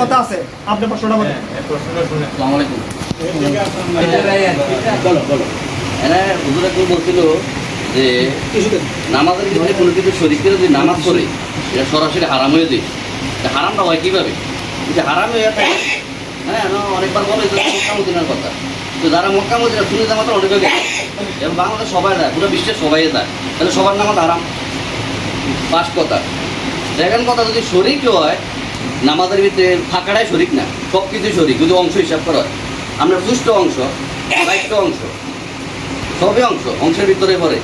কথা আছে, আপনি প্রশ্নটা বলেন। প্রশ্নটা শুনে। আসসালামু আলাইকুম। হুজুর একটু বলছিল যে নামাজের ভিতরে কোনো কিছু শরীর করে যদি নামাজ পড়ে এটা সরাসরি হারাম হয়ে যায়। হারামটা হয় কীভাবে? এটা হারাম হয়ে থাকে। হ্যাঁ, অনেকবার বলে যে মক্কা মদিনার কথা। তো যারা মক্কা মদিনা শুনে যায় মাত্র অনেকে যায়, এবং বাংলাদেশ সবাই যায়, পুরো বিশ্বের সবাই যায়, তাহলে সবার নামাজ হারাম। ফার্স্ট কথা। সেকেন্ড কথা, যদি শরীক হয় নামাজের ভিতরে ফাঁকাটাই শরীক না, সব কিছুই শরীক যদি অংশ হিসাব করা হয়। আমরা সুষ্ঠ অংশ, বাইশটা অংশ, সবই অংশের ভিতরে পড়ে।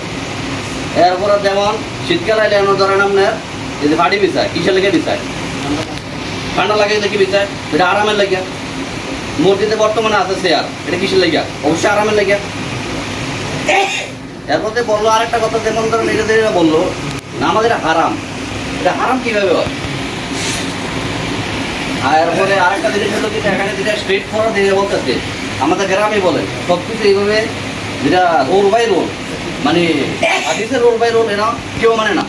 এরপরে যেমন শীতকাল আইলে আমরা ধরেন আপনার এই যে ফাটি বিছায়, কিসের লেগে বিছায়? ঠান্ডা লাগে দেখি বিছায়, এটা আরামের লাগিয়া। মসজিদে বর্তমানে আছে চেয়ার, এটা কিসের লাগিয়া? অবশ্যই আরামের লাগিয়া। এরপরে বললো আরেকটা কথা, যেমন ধরেন এটা বললো নামাজ এটা হারাম। এটা হারাম কীভাবে হয়? আর এরপরে আরেকটা জিনিস হলো যেটা এখানে যেটা স্ট্রেট ফরওয়ার্ড দিয়ে বলতেছে, আমাদের গ্রামে বলে সব কিছু এইভাবে যেটা রোল বাই রোল, মানে হাদিসের রোল বাই রোল এরা কেউ মানে না।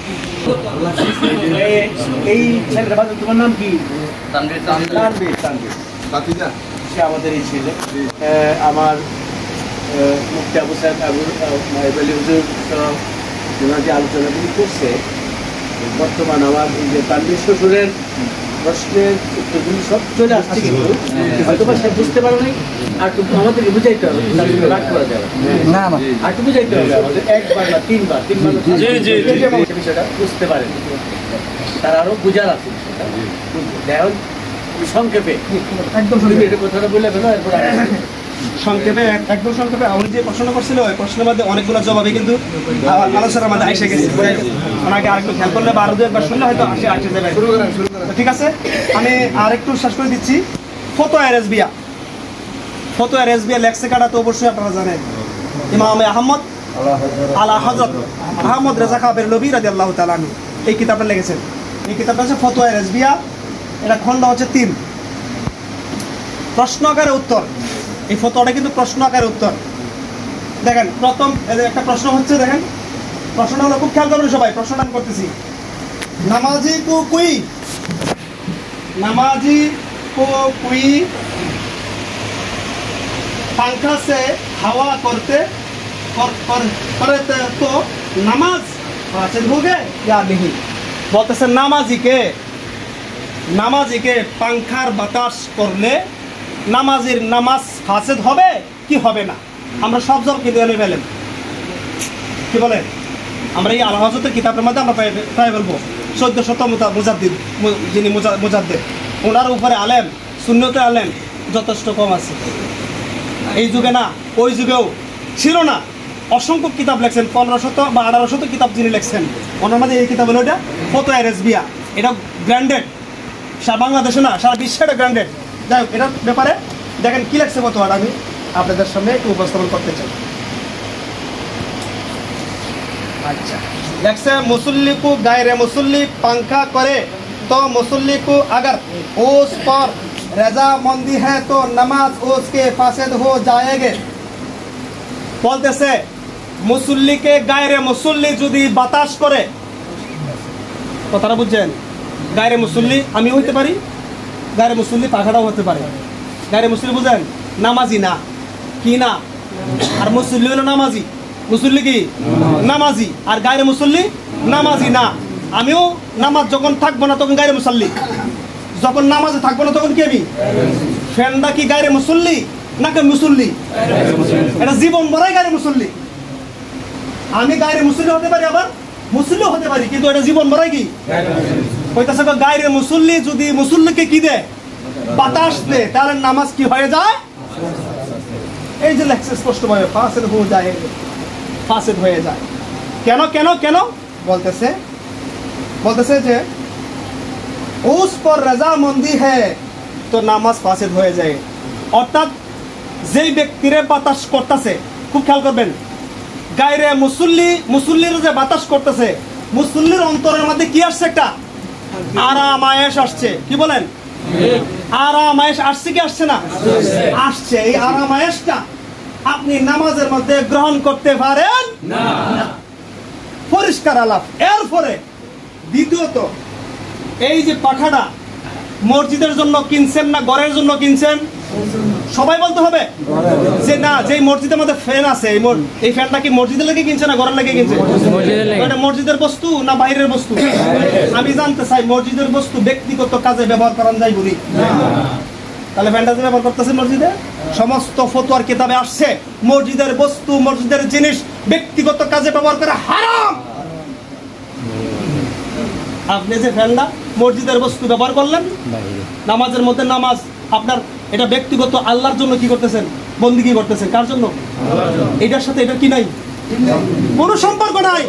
এই ছেলেটা তোমার নাম কি? তানভীর। সে আমাদের এই ছেলে। আমার মুফতি আবু সাহেব হুজুর যে আলোচনাগুলি করছে, বর্তমান আমার এই যে তানভীর শ্বশুরের প্রশ্নের উত্তরগুলি সব চলে আসছে, কিন্তু হয়তো বা সে বুঝতে পারে নাই। আর আমাদেরকে বুঝাইতে হবে, রাগ করা যাবে না, আর একটু বুঝাইতে হবে আমাদের, একবার না তিনবার বিষয়টা বুঝতে পারে, তারা আরো বুঝার আছে বিষয়টা। সংক্ষেপে একদম কথাটা বলে ফেলো, এরপর সংক্ষেপে একদম সংক্ষেপে উনি যে প্রশ্ন করছিল ওই প্রশ্নের মধ্যে অনেকগুলো জবাবই কিন্তু আলোচনার মধ্যে এসে গেছে। ওনাকে আরেকটু খেয়াল করলে বা আরো দু একবার শুনলে হয়তো আসে যাবে। ঠিক আছে, আমি আরেকটু শেষ করে দিচ্ছি। ফতোয়া রেজবিয়া, ফতোয়া রেজবিয়া লেখছে কাটা তো অবশ্যই আপনারা জানেন, ইমাম আহমদ আলা হযরত আহমদ রেজা খাঁ বেরলভী রাদিয়াল্লাহু তাআলা আনহু এই কিতাবটা লিখেছেন। এই কিতাবটা হচ্ছে ফতোয়া রেজবিয়া। এটা খণ্ড হচ্ছে 3, প্রশ্ন আকারে উত্তর। এই ফতোয়াটা কিন্তু প্রশ্ন আকারে উত্তর। দেখেন প্রথম একটা প্রশ্ন হচ্ছে, দেখেন প্রশ্নটা হলো, খুব খেয়াল করবেন সবাই, প্রশ্নটা আমি করতেছি। নামাজি কো কুই पंखा से हवा करते तो नमाज फासिद हो गए या नहीं? বলতেছে নামাজিকে পাংখার বাতাস করলে নামাজের নামাজ ফাসিদ হবে কি হবে না? আমরা সব জব কিন্তু এনে ফেলেন, কি বলেন? আমরা এই আলা হযরতের কিতাবের মধ্যে আমরা প্রায় বলবো 1400 মুজাদ্দিদ, যিনি মুজাদ্দিদ, ওনার উপরে আলেম, সুন্নতে আলেম যথেষ্ট কম আছে। এই যুগে না, ওই যুগেও ছিল না। অসংখ্য কিতাব লেখছেন, 1500 বা 1800 কিতাব যিনি লেখছেন, ওনার মধ্যে এই কিতাব হলো এটা ফতোয়া রেজবিয়া। এটা গ্র্যান্ডেড, সারা বাংলাদেশে না সারা বিশ্বে এটা গ্র্যান্ডেড। যাই হোক, এটার ব্যাপারে দেখেন কি লেখছে ফতোয়াটা, আমি আপনাদের সামনে একটু উপস্থাপন করতে চাই। अच्छा जैसे मुसल्ली को गैर मुसल्ली पंखा करे तो मुसल्ली को अगर उस पर रजामंदी है तो नमाज उसके फासिद हो जाएगी। बोलते से मुसल्ली के गैर मुसल्ली যদি বাতাস করে, কথাটা বুঝছেন? গैर মুসল্লি আমি হইতে পারি, গैर মুসল্লি পাখাটাও হতে পারে। গैर মুসল্লি বুঝেন? নামাজি না, কি না? আর মুসল্লি হলো নামাজি। মুসল্লি কি? নামাজি। আর গায়রে মুসল্লি নামাজি না। আমিও নামাজ যখন থাকবো না তখন গায়রে মুসল্লি, যখন নামাজে থাকবো না তখন কি আমি? ফ্যানটা কি গায়রে মুসল্লি নাকি মুসল্লি? এটা জীবন ভরাই গায়রে মুসল্লি। আমি গায়রে মুসল্লি হতে পারি, আবার মুসল্লি হতে পারি, কিন্তু এটা জীবন ভরাই কি কইতাছে? গায়রে মুসল্লি যদি মুসল্লিকে কি দেয়? বাতাস দেয়, তাহলে নামাজ কি হয়ে যায়? এই যে লেখছে স্পষ্টভাবে, ফাসিদ হয়ে যায়, ফাসিদ হয়ে যায়। কেন কেন কেন বলতেছে যে উস পর রাজামন্দি হ্যায় তো নামাজ ফাসিদ হয়ে যায়। অর্থাৎ যেই ব্যক্তিরে বাতাস করতেছে, খুব খেয়াল করবেন, গায়রে মুসল্লির যে বাতাস করতেছে, মুসল্লির অন্তরের মধ্যে কি আসছে? একটা আরাম আয়েশ আসছে। কি বলেন? আরাম আয়েশ আসছে কি আসছে না? আসছে। এই আরাম আয়েশটা আপনি নামাজের মধ্যে গ্রহণ করতে পারেন না, পরিষ্কার আলাপ। এরপরে দ্বিতীয়ত, এই যে পাখাটা মসজিদের জন্য কিনছেন না ঘরের জন্য কিনছেন? সবাই বলতে হবে যে না, যে মসজিদের মধ্যে ফ্যান আছে এই ফ্যানটা কি মসজিদের লেগে কিনছে না ঘরের লেগে কিনছে? এটা মসজিদের বস্তু না বাইরের বস্তু? আমি জানতে চাই মসজিদের বস্তু ব্যক্তিগত কাজে ব্যবহার করা যায় বলি, তাহলে ফ্যানটা যে ব্যবহার করতেছে মসজিদে, সমস্ত ফতোয়ার কিতাবে আসছে মসজিদের বস্তু মসজিদের জিনিস ব্যক্তিগত কাজে ব্যবহার করা হারাম। আপনি যে ফ্যানটা মসজিদের বস্তু ব্যবহার করলেন, নামাজের মধ্যে নামাজ আপনার এটা ব্যক্তিগত আল্লাহর জন্য কি করতেছেন? বন্দেগী করতেছেন। কার জন্য? এটার সাথে এটা কি নাই, কোনো সম্পর্ক নাই।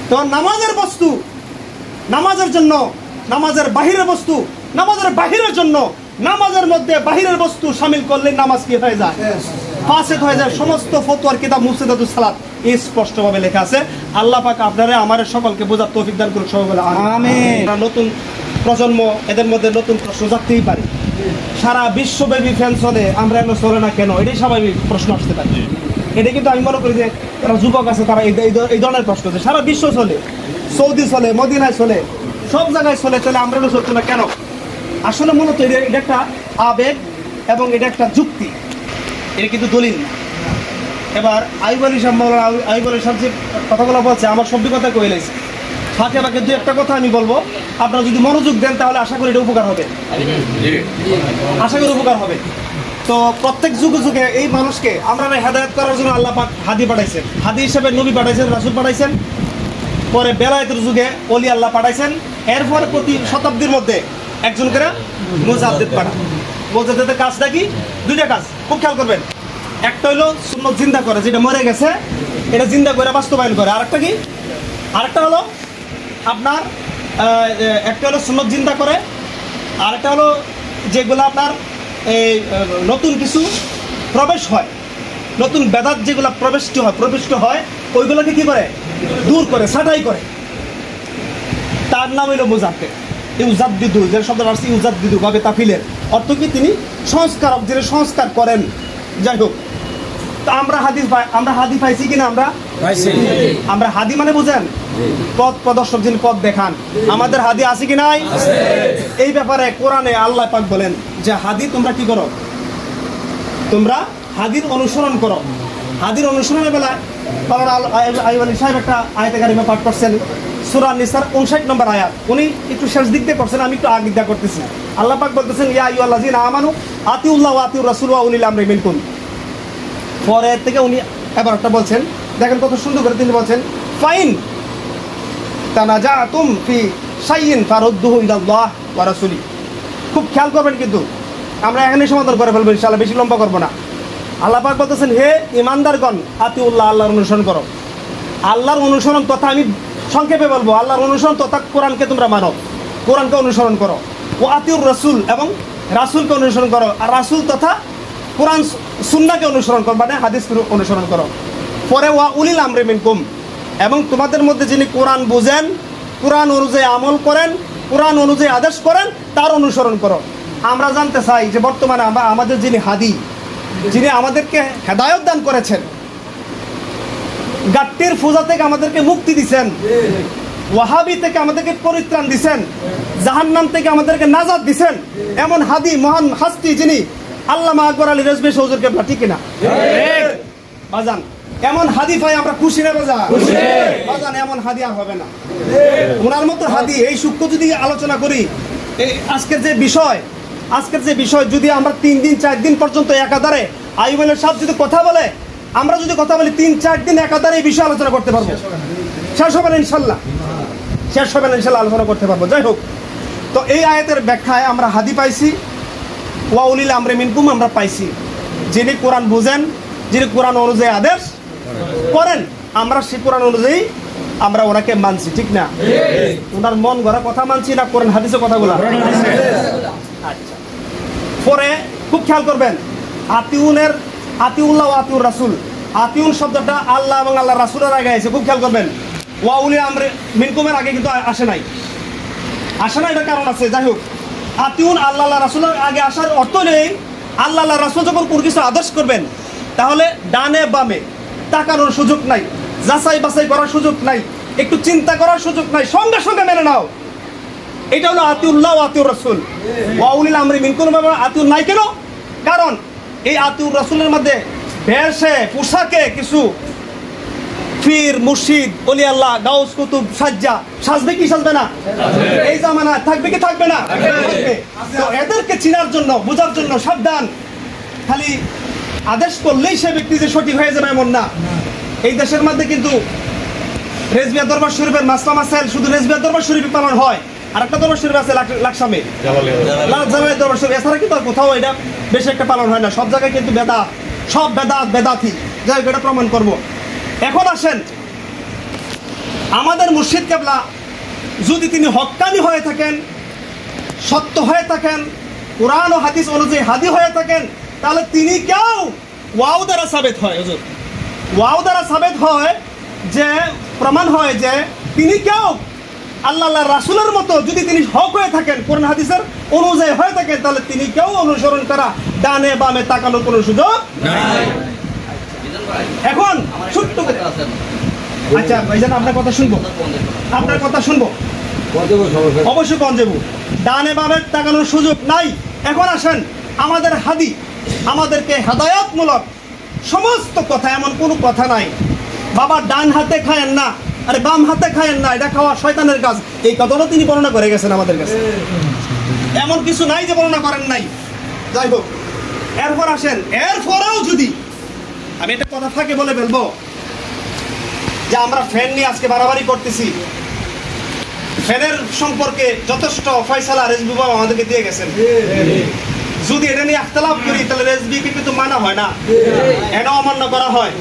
তো নামাজের বস্তু নামাজের জন্য, নামাজের বাহিরের বস্তু নামাজের বাহিরের জন্য, নামাজের মধ্যে বাহিরের বস্তু শামিল করলে নামাজ কি হয়ে যায়? ফাসেদ হয়ে যায়। সমস্ত ফতোয়ার কিতাব মুফসিদাতুস সালাত এই স্পষ্টভাবে লেখা আছে। আল্লাহ পাক আপনারা আমাদের সকলকে বোঝার তৌফিক দান করুন, সবাই বলে আমিন। নতুন প্রজন্ম, এদের মধ্যে নতুন প্রশ্ন জাগতেই পারে। সারা বিশ্বব্যাপী ফ্যান চলে, আমরা এগুলো চলে না কেন? এটাই স্বাভাবিক প্রশ্ন আসতে পারে। এটা কিন্তু আমি মনে করি যে যারা যুবক আছে তারা এই ধরনের প্রশ্ন, যে সারা বিশ্ব চলে, সৌদি চলে, মদিনায় চলে, সব জায়গায় চলে, তাহলে আমরা এগুলো চলছে না কেন? আসলে মূলত এটা একটা আবেগ এবং এটা একটা যুক্তি, এটা কিন্তু দলিল না। এবার আইয়ুব আলী সাহেব যে কথাগুলো বলছে আমার সব কথা কয়ে লাইছে, ফাঁকে ফাঁকে দু একটা কথা আমি বলবো, আপনারা যদি মনোযোগ দেন তাহলে আশা করি এটা উপকার হবে, আশা করি উপকার হবে। তো প্রত্যেক যুগে যুগে এই মানুষকে আমরা হেদায়েত করার জন্য আল্লাহ পাক হাদি পাঠাইছেন, হাদি হিসেবে নবী পাঠাইছেন, রাসূল পাঠাইছেন, পরে বেলায়েতের যুগে ওলি আল্লাহ পাঠাইছেন, এরপরে প্রতি শতাব্দীর মধ্যে একজন করে মুজাদ্দিদ পাঠান। মুজাদ্দিদের কাজটা কি? দুইটা কাজ, খুব খেয়াল করবেন। একটা হলো সুন্নাত জিন্দা করে, যেটা মরে গেছে এটা জিন্দা করে বাস্তবায়ন করে। আরেকটা কি? আরেকটা হলো আপনার একটা হলো সুন্নাত জিন্দা করে, আরেকটা হলো যেগুলো আপনার এই নতুন কিছু প্রবেশ হয়, নতুন বেদাত যেগুলো প্রবিষ্ট হয় ওইগুলোকে কি করে? দূর করে, ছাঁটাই করে। তার নাম হইল মুজাদ্দিদ। ইউজাদ্দিদু, যে শব্দ আসছে ইউজাদ্দিদু ভাবে তাফিলের অর্থ কি? তিনি সংস্কারক, যিনি সংস্কার করেন। যাই হোক, আমরা হাদি পাইছি কিনা? আমরা হাদি মানে বুঝেন পথ প্রদর্শক, যিনি পথ দেখান। আমাদের হাদি আছে কি নাই? এই ব্যাপারে কোরআনে আল্লাহ পাক বলেন যে হাদি তোমরা কি করো? তোমরা হাদির অনুসরণ করো। হাদির অনুসরণের বেলায় আইয়ুব আলী সাহেব একটা আয়াতে কারিমা পাঠ করছেন, সূরা নিসার 59 নম্বর আয়াত। উনি একটু শেষ দিক দিয়ে করছেন, আমি একটু আগে দিক দিয়ে করতেছি। আল্লাহ পাক বলতেছেন ইয়া আইয়ুহাল্লাযীনা আমানু আতিউল্লাহ ওয়া আতিউর রাসূল ওয়া উলিল আমরি মিনকুম। পরের থেকে উনি এবার একটা বলছেন, দেখেন কত সুন্দর করে তিনি বলছেন, ফাইন তানাজাতুম ফি শাইইন ফারুদ্দুহু ইলাল্লাহ ওয়া রাসূলি। খুব খেয়াল করবেন কিন্তু, আমরা এখানে সমাধান করে ফেলবো ইনশাআল্লাহ, বেশি লম্বা করবো না। আল্লাহ পাক বলতেছেন হে ঈমানদারগণ আতিউল্লাহ, আল্লাহর অনুসরণ করো। আল্লাহর অনুসরণ তথা, আমি সংক্ষেপে বলবো, আল্লাহর অনুসরণ তথা কোরআনকে তোমরা মানো, কোরআনকে অনুসরণ করো। ও আতিউর রাসূল, এবং রাসূলকে অনুসরণ করো। আর রাসূল তথা কোরআন সুন্নাহকে অনুসরণ করো, মানে হাদিস অনুসরণ করো। পরে ওয়া উলিল আমরি মিনকুম, এবং তোমাদের মধ্যে যিনি কোরআন বুঝেন, কোরআন অনুযায়ী আমল করেন, কোরআন অনুযায়ী আদেশ করেন, তার অনুসরণ করো। আমরা জানতে চাই যে বর্তমানে আমাদের যিনি হাদি, যিনি আমাদেরকে হেদায়েত দান করেছেন, গাট্টির পূজা থেকে আমাদেরকে মুক্তি দিচ্ছেন, ওয়াহাবি থেকে আমাদেরকে পরিত্রাণ দিচ্ছেন, জাহান্নাম থেকে আমাদেরকে নাজাত দিচ্ছেন, এমন হাদি মহান হাস্তি যিনি আল্লামা আকবর আলী রেজভী হুজুর কেবলা, ঠিক না বাজান? এমন হাদি পাই আমরা খুশি না বাজান? এমন হাদি আর হবে না। ওনার মতো হাদি, এই সূক্ষ্ম যদি আলোচনা করি, আজকের যে বিষয় যদি আমরা 3 দিন 4 দিন পর্যন্ত একাধারে আইয়ুব আলী সাহেব যদি কথা বলে, আমরা যদি কথা বলি 3-4 দিন একাধারে এই বিষয়ে আলোচনা করতে পারবো, শেষ হবে না ইনশাল্লাহ, আলোচনা করতে পারবো। যাই হোক, তো এই আয়াতের ব্যাখ্যায় আমরা হাদি পাইছি, ওয়া উলিল আমরি মিনকুম আমরা পাইছি, যিনি কোরআন বুঝেন, যিনি কোরআন অনুযায়ী আদেশ করেন, আমরা সেই কোরআন অনুযায়ী আমরা ওনাকে মানছি, ঠিক না? ওনার মন গড়া কথা মানছি না কোরআন হাদিসের কথাগুলো? আচ্ছা, পরে খুব খেয়াল করবেন, আতিউল্লাহ ওয়া আতিউর রাসূল, আতিউন শব্দটা আল্লাহ এবং আল্লাহ রাসূলের আগে আছে, খুব খেয়াল করবেন। ওয়া উলিল আমরি মিনকুমের আগে কিন্তু আসে নাই, এটা কারণ আছে। যাই হোক, আতিউন আল্লাহ রাসূলের আগে আসার অর্থ নেই আল্লাহ রাসূল যখন কোনো কিছু আদেশ করবেন, তাহলে ডানে বামে তাকানোর সুযোগ নাই, যাচাই বাছাই করার সুযোগ নাই, একটু চিন্তা করার সুযোগ নাই, সঙ্গে সঙ্গে মেনে নাও। এটা হলো আতিউল্লাহ ওয়া আতিউর রাসূল ওয়া উলিল আমরি মিনকুম আতিউন নাই কেন? কারণ এই আতিউর রাসূলের মধ্যে বেশে পোশাকে কিছু পীর মুর্শিদ ওলি আল্লাহ গাউস কুতুব সাজবে কি সাজবে না? এই জামানা থাকবে কি থাকবে না? থাকবে। তো এদেরকে চিনার জন্য বোঝার জন্য সাবধান। খালি আদেশ করলেই সে ব্যক্তি যে সঠিক হয়ে যাবে এমন না। এই দেশের মধ্যে কিন্তু রেজবিয়া দরবার শরীফের মাসলা মাসাইল শুধু রেজবিয়া দরবার শরীফে পালন হয়, আর একটা দরবার শরীফ আছে লাকসামে জালালি দরবার শরীফ, এছাড়া কিন্তু আর কোথাও এটা বেশি একটা পালন হয় না। সব জায়গায় কিন্তু বেদাত, সব বেদাতি, যাই হোক এটা প্রমাণ করবো। এখন আসেন, আমাদের মুর্শিদ কেবলা যদি তিনি হক্কানি হয়ে থাকেন, সত্য হয়ে থাকেন, কোরআন ও হাদিস অনুযায়ী হাদি হয়ে থাকেন, তাহলে তিনি কেউ ওয়াও দ্বারা সাবেত হয়, হুজুর ওয়াও দ্বারা সাবেত হয় যে প্রমাণ হয় যে তিনি কেউ আল্লাহ রাসূলের মতো যদি তিনি হক হয়ে থাকেন, কোরআন হাদিসের অনুযায়ী হয়ে থাকেন, তাহলে তিনি কেউ অনুসরণ করা ডানে বামে তাকানোর কোনো সুযোগ নাই। এখন ছোট্ট করে আচ্ছা ভাইজান আপনার কথা শুনবো, আপনার কথা শুনবো অবশ্যই কোন যাবো, ডানে বামে তাকানোর সুযোগ নাই। এখন আসেন, আমাদের হাদি আমাদেরকে হেদায়েতমূলক সমস্ত কথা, এমন কোনো কথা নাই বাবা ডান হাতে খায়েন না, আরে বাম হাতে খায়েন না, এটা খাওয়া শয়তানের কাজ, এই কথাটা তিনি বর্ণনা করে গেছেন আমাদের কাছে। এমন কিছু নাই যে বর্ণনা করেন নাই। যাই হোক, এরপর আসেন, এরপরেও যদি আমি একটা কথা ফাঁকে বলে ফেলবো যে আমরা ফ্যান নিয়ে আজকে বাড়াবাড়ি করতেছি, ফ্যানের সম্পর্কে যথেষ্ট ফয়সালা রেজবি বাবা আমাদেরকে দিয়ে গেছেন। যদি এটা নিয়ে ইখতিলাফ করি তাহলে রেজবিকে কিন্তু মানা হয় না, এটা অমান্য করা হয়।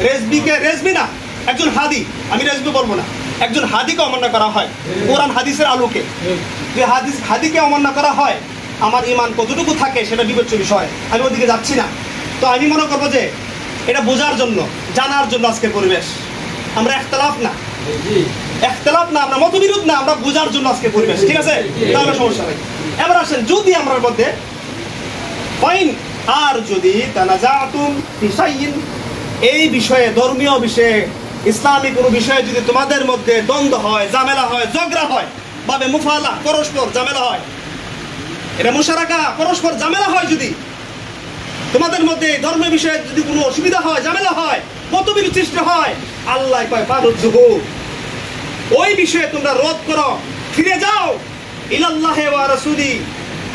রেজবি না, একজন হাদি, আমি রেজবি বলবো না, একজন হাদিকে অমান্য করা হয় কোরআন হাদিসের আলোকে। যে হাদিকে অমান্য করা হয়, আমার ঈমান কতটুকু থাকে সেটা বিবেচ্য বিষয়, আমি ওদিকে যাচ্ছি না। তো আমি মনে করবো যে এটা বোঝার জন্য, জানার জন্য আজকের পরিবেশ। আমরা ইখতিলাফ না, আমরা মতবিরোধ না, আমরা বোঝার জন্য আজকের পরিবেশ, ঠিক আছে? তাহলে সমস্যা নেই। এবার আসেন, যদি আমার মধ্যে আর যদি তানাজাতুম ফি শাইইন, এই বিষয়ে, ধর্মীয় বিষয়ে, ইসলামিক কোনো বিষয়ে যদি তোমাদের মধ্যে দ্বন্দ্ব হয়, ঝামেলা হয়, ঝগড়া হয়, বাবে মুফালা, পরস্পর ঝামেলা হয়, এটা মুশারাকা, পরস্পর ঝামেলা হয়, যদি তোমাদের মধ্যে ধর্মের বিষয়ে যদি কোনো অসুবিধা হয়, ঝামেলা হয়, মতবিরোধ সৃষ্টি হয়, আল্লাহ কয় ফারুজ্জুহু, ওই বিষয়ে তোমরা রোধ করো, ফিরে যাও ইলাল্লাহি ওয়া রাসূলি,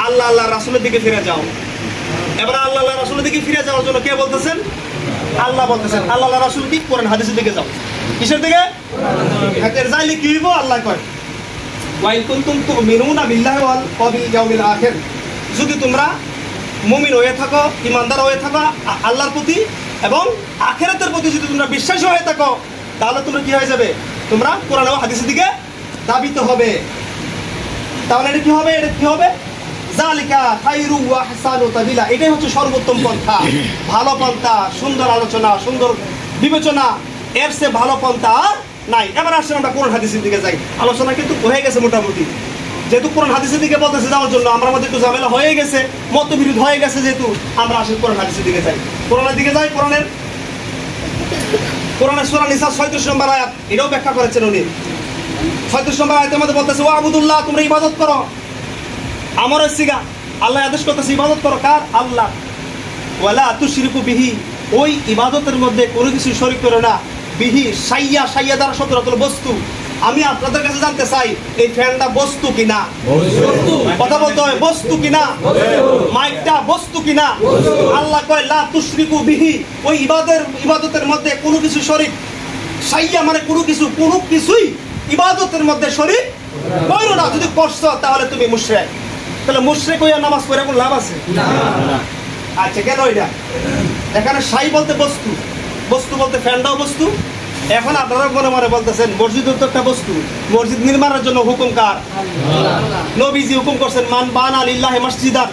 আল্লাহ রাসূলের দিকে ফিরে যাও। এবার আল্লাহ রাসূলের দিকে ফিরে যাওয়ার জন্য কে বলতেছেন? আল্লাহ বলতেছেন। আল্লাহ রাসূল কি কোরআন হাদিসের দিকে যাও। কিসের দিকে? হাতের যাইলে কি হইব? আল্লাহ কয় ওয়াইন কুনতুম তুমিনুনা বিল্লাহি ওয়াল ইয়াউমিল আখির, যদি তোমরা মুমিন হয়ে থাকো, ইমানদার হয়ে থাকো আল্লাহর প্রতি এবং আখিরাতের প্রতি যদি তোমরা বিশ্বাসী হয়ে থাকো, তাহলে তোমরা কি হয়ে যাবে? তোমরা কোরআন ও হাদিসের দিকে ধাবিত হবে। তাহলে এটা কি হবে? এটা কি হবে? জালিকা খায়রু ওয়া আহসানু তাবিলা, এটাই হচ্ছে সর্বোত্তম পন্থা, ভালো পন্থা, সুন্দর আলোচনা, সুন্দর বিবেচনা, এর চেয়ে ভালো পন্থা আর নাই। এবার আসলে আমরা কোরআন হাদিসের দিকে যাই। আলোচনা কিন্তু হয়ে গেছে মোটামুটি, যেহেতু কোরআন হাদিসের দিকে বলতেছে যাওয়ার জন্য, আমরা মধ্যে একটু ঝামেলা হয়ে গেছে, মতবিরোধ হয়ে গেছে, যেহেতু আমরা আসলে কোরআন হাদিসের দিকে যাই। কোরআনের দিকে যাই। কোরআনের সূরা নিসা 36 নম্বর আয়াত, এটাও ব্যাখ্যা করেছেন উনি। 36 নম্বর আয়াতের মধ্যে বলতেছে ওয়া আবুদুল্লাহ, তোমরা ইবাদত করো, আমরের সিগা, আল্লাহ আদেশ করতেছে ইবাদত করো, কার? আল্লাহ। ওয়ালা তুশরিকু বিহি, ওই ইবাদতের মধ্যে কোনো কিছু শরীক করো না। বিহি সাইয়া দ্বারা শব্দ হলো বস্তু। আমি আপনাদের কাছে জানতে চাই, এই ফ্যানটা বস্তু কিনা? কথা বলতে হয়, বস্তু কিনা? মাইকটা বস্তু কিনা? আল্লাহ কয় লা তুশরিকু বিহি, ওই ইবাদতের মধ্যে কোনো কিছু শরীক, সাইয়া মানে কোনো কিছুই ইবাদতের মধ্যে শরীক করো না। যদি করছো তাহলে তুমি মুশরিক। তাহলে মুশরিক হইয়া নামাজ পড়ে কোনো লাভ আছে? আচ্ছা, কেন এটা? এখানে সাই বলতে বস্তু, বস্তু বলতে ফ্যানটাও বস্তু। এখন আপনারা মনে মনে বলতেছেন মসজিদ তো একটা বস্তু, মসজিদ নির্মাণের জন্য হুকুম কার? নবীজি হুকুম করছেন মান বানা লিল্লাহি মসজিদান।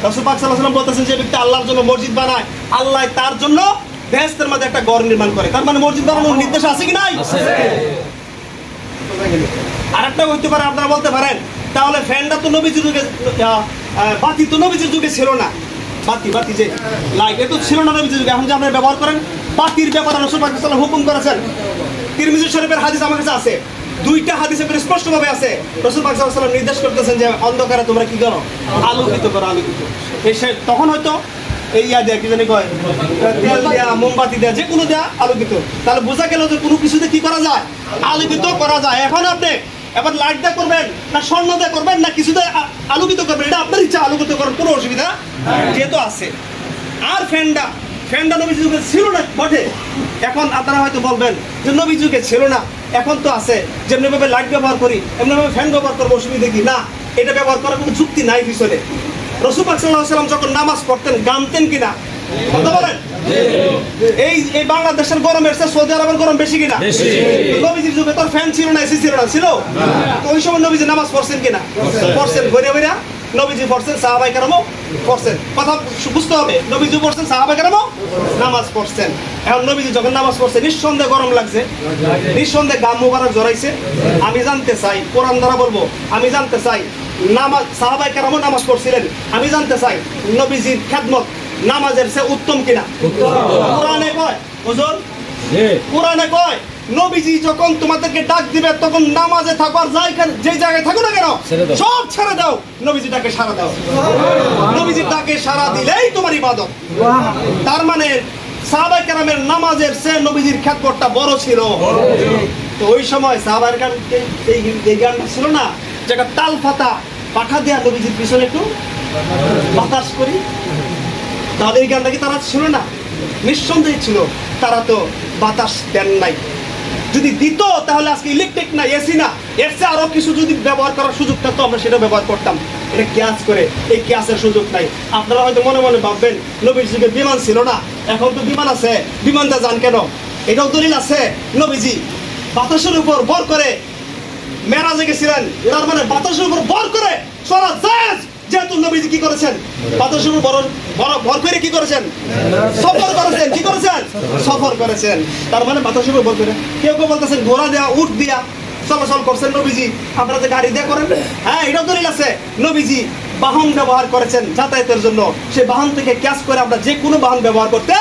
রাসূল পাক সাল্লাল্লাহু আলাইহি ওয়াসাল্লাম বলতেছেন যে ব্যক্তি আল্লাহর জন্য মসজিদ বানায়, আল্লাহ তার জন্য বেহেশতের মধ্যে একটা ঘর নির্মাণ করে। তার মানে মসজিদ বানানোর নির্দেশ আছে কি নাই? আরেকটা হইতে পারে, আপনারা বলতে পারেন তাহলে ফ্যানটা তো নবীজির যুগে, বাতি তো নবীজির যুগে ছিল না। বাতি যে লাইট, এটা ছিল না নবীজির যুগে। এখন যে আপনারা ব্যবহার করেন, বাতির ব্যাপারে রাসূল পাক সাল্লাল্লাহু আলাইহি ওয়াসাল্লাম হুকুম করেছেন। তিরমিজি শরীফের হাদিস আমার কাছে আছে, দুইটা হাদিসে করে স্পষ্টভাবে আছে রাসূল পাক সাল্লাল্লাহু আলাইহি ওয়াসাল্লাম নির্দেশ করতেছেন যে অন্ধকারে তোমরা কি করো, আলোকিত করো, আলোকিত। এই তখন হয়তো এই ইয়া দেয়া কি জানি কয়, তেল দেয়া, মোমবাতি দেয়া, যে কোনো দেয়া আলোকিত। তাহলে বোঝা গেল যে কোনো কিছুতে কি করা যায়, আলোকিত করা যায়। এখন আপনি এবার লাইট দিয়ে করবেন না স্বর্ণ দিয়ে করবেন না কিছুতে আলোকিত করবেন, এটা আপনার ইচ্ছা, আলোকিত করার কোনো অসুবিধা যেহেতু আছে। আর ফ্যানটা নবী যুগে ছিল না বটে, এখন আপনারা হয়তো বলবেন যে নবী যুগে ছিল না, এখন তো আছে, যেমনিভাবে লাইট ব্যবহার করি এমনিভাবে ফ্যান ব্যবহার করবো, অসুবিধা কি না? এটা ব্যবহার করার কোনো যুক্তি নাই পিছনে। রাসূল পাক সাল্লাল্লাহু আলাইহি ওয়াসাল্লাম যখন নামাজ পড়তেন গামতেন কিনা কথা বলেন? এই বাংলাদেশের গরমের চেয়ে সৌদি আরবের গরম বেশি কিনা? নবীজির যুগে তোর ফ্যান ছিল না, এসি ছিল না, ছিল? তো ওই সময় নবীজি নামাজ পড়ছেন কিনা? পড়ছেন, ঘুরে ঘুরে নবীজি পড়ছেন, সাহাবায়ে কেরামও পড়ছেন। কথা বুঝতে হবে, নবীজি পড়ছেন, সাহাবায়ে কেরামও নামাজ পড়ছেন। এখন নবীজি যখন নামাজ পড়ছে নিঃসন্দেহে গরম লাগছে, নিঃসন্দেহে গাম মুবারক জড়াইছে। আমি জানতে চাই, কোরআন দ্বারা বলবো, আমি জানতে চাই নামাজ সাহাবায়ে কেরামও নামাজ পড়ছিলেন, আমি জানতে চাই নবীজির খেদমত নামাজের চেয়ে উত্তম কিনা? কোরআনে কয় হুজুর, কোরআনে কয় নবীজি যখন তোমাদেরকে ডাক দিবে তখন নামাজে থাকো, আর যে জায়গায় থাকো না কেন সব ছেড়ে দাও, নবীজি ডাকে সাড়া দাও। নবীজির ডাকে সাড়া দিলেই তোমার ইবাদত। তার মানে সাহাবায়ে কেরামের নামাজের চেয়ে নবীজির খেদমতটা বড় ছিল। তো ওই সময় সাহাবায়ে কেরামকে এই গানটা ছিল না, যেটা তাল পাতা পাঠা দেয়া নবীজির পিছনে একটু বাতাস করি, তাদের এই গানটা কি তারা ছিল না? নিঃসন্দেহে ছিল। তারা তো বাতাস দেন নাই, যদি দিত তাহলে আজকে ইলেকট্রিক না, এসি না, এর চেয়ে আরো কিছু যদি ব্যবহার করার সুযোগ থাকতো আমরা সেটা ব্যবহার করতাম। এটা ক্যাচ করে, এই ক্যাচের সুযোগ নাই। আপনারা হয়তো মনে মনে ভাববেন নবীর যুগে বিমান ছিল না, এখন তো বিমান আছে, বিমানটা যান কেন? এটাও দলিল আছে, নবীজি বাতাসের উপর ভর করে মেরাজে গেছিলেন, তার মানে বাতাসের উপর ভর করে চলা যায়। যেহেতু নবীজি কি করেছেন, বাতাসের উপর ভর করে কি করেছেন, সফর করেছেন। কি করেছেন? সফর করেছেন। তার মানে বাতাসের উপর ভর করে। কেউ কেউ বলতেছেন ঘোড়া দেয়া, উট দিয়া চলাচল করছেন নবীজি, আপনারা যে গাড়ি দিয়ে করেন, হ্যাঁ এটাও দলিল আছে। নবীজি বাহন ব্যবহার করেছেন যাতায়াতের জন্য, সেই বাহন থেকে ক্যাচ করে আমরা যে কোনো বাহন ব্যবহার করতে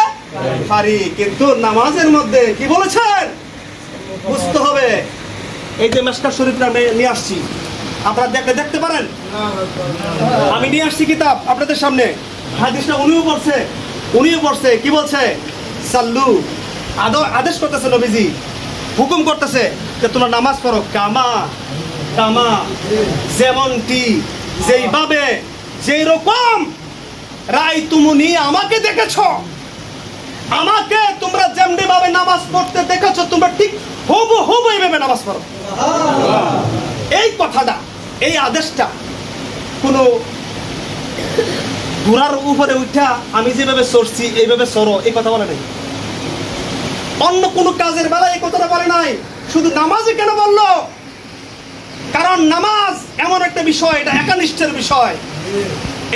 পারি। কিন্তু নামাজের মধ্যে কি বলেছেন বুঝতে হবে। এই যে মিশকাত শরীফটা আমি নিয়ে আসছি, আপনারা দেখতে পারেন, আমি নিয়ে আসছি কিতাব আপনাদের সামনে। হাদিসটা উনিও পড়ছে। কি বলছে? সাল্লু, আদেশ করতেছে নবীজি, হুকুম করতেছে যে তোমরা নামাজ পড়ো কামা কামা, যেমনটি, যেইভাবে, যেই রকম রাই তুমুনি আমাকে দেখেছো, আমাকে তোমরা যেমনি ভাবে নামাজ পড়তে দেখেছো তোমরা ঠিক হুবহু এইভাবে নামাজ পড়ো। এই কথাটা, এই আদেশটা কোনো ঘোড়ার উপরে উঠা আমি যেভাবে চড়ছি এইভাবে সরো এই কথা বলে নাই। অন্য কোনো কাজের বেলায় এই কথাটা বলে নাই। শুধু নামাজে কেন বললো? কারণ নামাজ এমন একটা বিষয়, এটা একানিষ্ঠের বিষয়,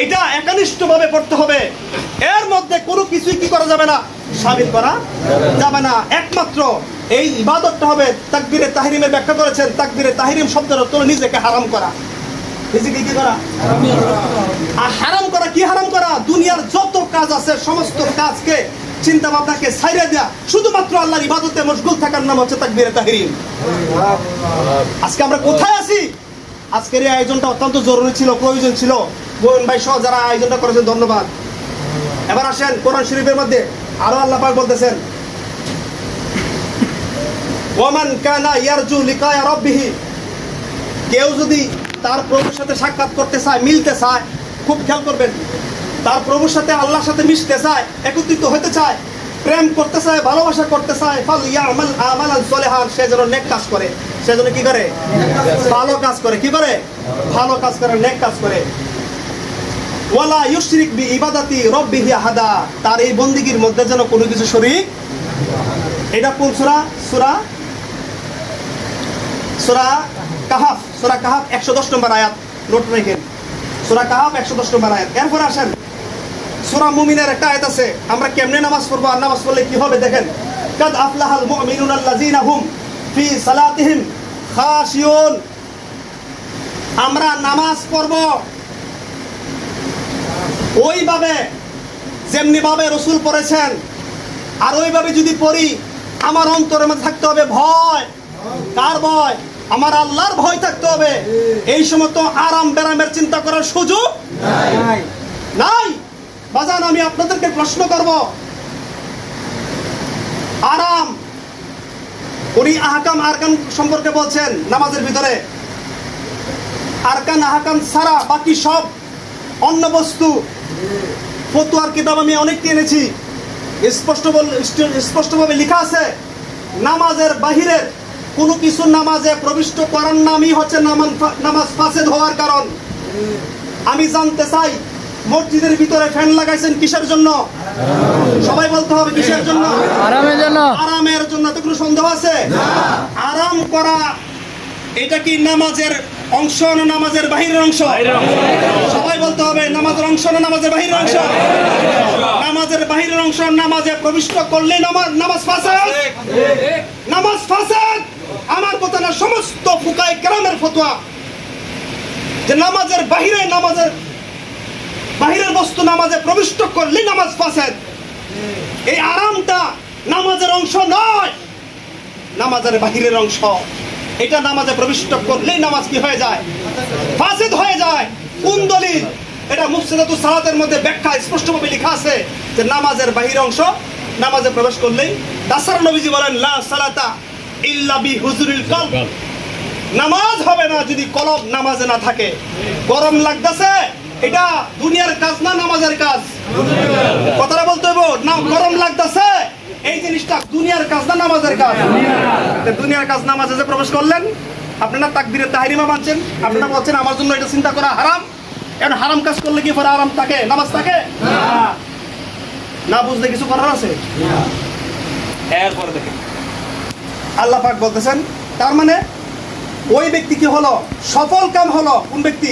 এটা একানিষ্ঠ ভাবে পড়তে হবে। এর মধ্যে কোনো কিছুই কি করা যাবে না, শামিল করা যাবে না। একমাত্র এই ইবাদতটা হবে তাকবীরে তাহরিমের ব্যাখ্যা করেছেন। তাকবীরে তাহরিম শব্দের অর্থ নিজেকে হারাম করা। নিজেকে কি করা? আর হারাম করা কি? হারাম করা দুনিয়ার যত কাজ আছে সমস্ত কাজকে, চিন্তা ভাবনাকে ছাইড়ে দেয়া, শুধুমাত্র আল্লাহর ইবাদতে মশগুল থাকার নাম হচ্ছে তাকবীরে তাহরিম। আজকে আমরা কোথায় আছি? আজকের এই আয়োজনটা অত্যন্ত জরুরি ছিল, প্রয়োজন ছিল। বোন ভাই সহ যারা আয়োজনটা করেছেন ধন্যবাদ। এবার আসেন কোরআন শরীফের মধ্যে আরো আল্লাহ পাক বলতেছেন, ওয়ামান কানা ইয়ারজু লিকা রাব্বিহি, কেউ যদি তার প্রভুর সাথে সাক্ষাৎ করতে চায়, মিলতে চায়, খুব খেয়াল করবেন, তার প্রভুর সাথে আল্লাহর সাথে মিশতে চায়, একত্রিত হতে চায়, প্রেম করতে চায়, ভালোবাসা করতে চায়, ফাল ইয়ামাল আমালান সলিহান, সে যেন নেক কাজ করে। সে যেন কি করে? ভালো কাজ করে। কি করে? ভালো কাজ করে, নেক কাজ করে। ওয়ালা ইউশরিক বি ইবাদাতি রাব্বিহি আহাদা, তার এই বন্দেগীর মধ্যে যেন কোনো কিছু শরীক। এটা কোন সূরা? সূরা কাহাফ। সূরা কাহাফ 110 নম্বর আয়াত, নোট রাখেন। সূরা কাহাফ 110 নম্বর আয়াত। এরপর আসেন সূরা মুমিনের একটা আয়াত আছে, আমরা কেমনে নামাজ পড়বো আর নামাজ পড়লে কি হবে দেখেন। কাদ আফলাহাল মুমিনুনা আল্লাযিনা হুম ফি সালাতিহিম খাশিউন, আমরা নামাজ পড়বো ওইভাবে যেমনি ভাবে রাসূল পড়েছেন, আর ওইভাবে যদি পড়ি আমার অন্তরের মধ্যে থাকতে হবে ভয়। কার ভয়? আমার আল্লাহর ভয় থাকতে হবে। এই সময় তো আরাম বেরামের চিন্তা করার সুযোগ নাই। বাজান, আমি আপনাদেরকে প্রশ্ন করব, আরাম উনি আহকাম আরকান সম্পর্কে বলছেন নামাজের ভিতরে। আরকান আহকাম ছাড়া বাকি সব অন্য বস্তু ফতোয়ার কিতাব আমি অনেকটি এনেছি, স্পষ্টভাবে লেখা আছে নামাজের বাহিরের কোনো কিছু নামাজে প্রবিষ্ট করার নামই হচ্ছে নামাজ ফাসেদ হওয়ার কারণ। আমি জানতে চাই, মসজিদের ভিতরে ফ্যান লাগাইছেন কিসের জন্য? সবাই বলতে হবে কিসের জন্য? আরামের জন্য। আরামের জন্য। তো কোনো সন্দেহ আছে? আরাম করা এটা কি নামাজের অংশ না নামাজের বাহিরের অংশ? সবাই বলতে হবে নামাজের অংশ না নামাজের বাহিরের অংশ? নামাজের বাহিরের অংশ। নামাজে প্রবিষ্ট করলে নামাজ ফাসেদ। নামাজ ফাসেদ আমার কথা না, সমস্ত ফুকায়ে কেরামের ফতোয়া যে নামাজের বাহিরের বস্তু নামাজে প্রবিষ্ট করলে নামাজ ফাসেদ। এই আরামটা নামাজের অংশ নয়, নামাজের বাহিরের অংশ। এটা নামাজে প্রবিষ্ট করলেই নামাজ কি হয়ে যায়? ফাসেদ হয়ে যায়। কোন দলিল? এটা মুফসিদাতুস সালাতের মধ্যে ব্যাখ্যা স্পষ্টভাবে লেখা আছে যে নামাজের বাহির অংশ নামাজে প্রবেশ করলেই। দাসার নবীজি বলেন লা সালাতা ইল্লা বিহুজুরিল কলব, নামাজ হবে না যদি কলব নামাজে না থাকে। গরম লাগতেছে, এটা দুনিয়ার কাজ না নামাজের কাজ? কথাটা বলতে হবে না। গরম লাগতেছে, এই জিনিসটা দুনিয়ার কাজ না নামাজের কাজ? দুনিয়ার কাজ। নামাজে যে প্রবেশ করলেন, আপনারা তাকবীরে তাহরিমা মানছেন, আপনারা বলছেন আমার জন্য এটা চিন্তা করা হারাম। এখন হারাম কাজ করলে কি পরে আরাম থাকে? নামাজ থাকে না? বুঝলে কিছু করার আছে? এরপরে দেখেন আল্লাহ পাক বলতেছেন, তার মানে ওই ব্যক্তি কি হলো? সফল কাম হলো। কোন ব্যক্তি?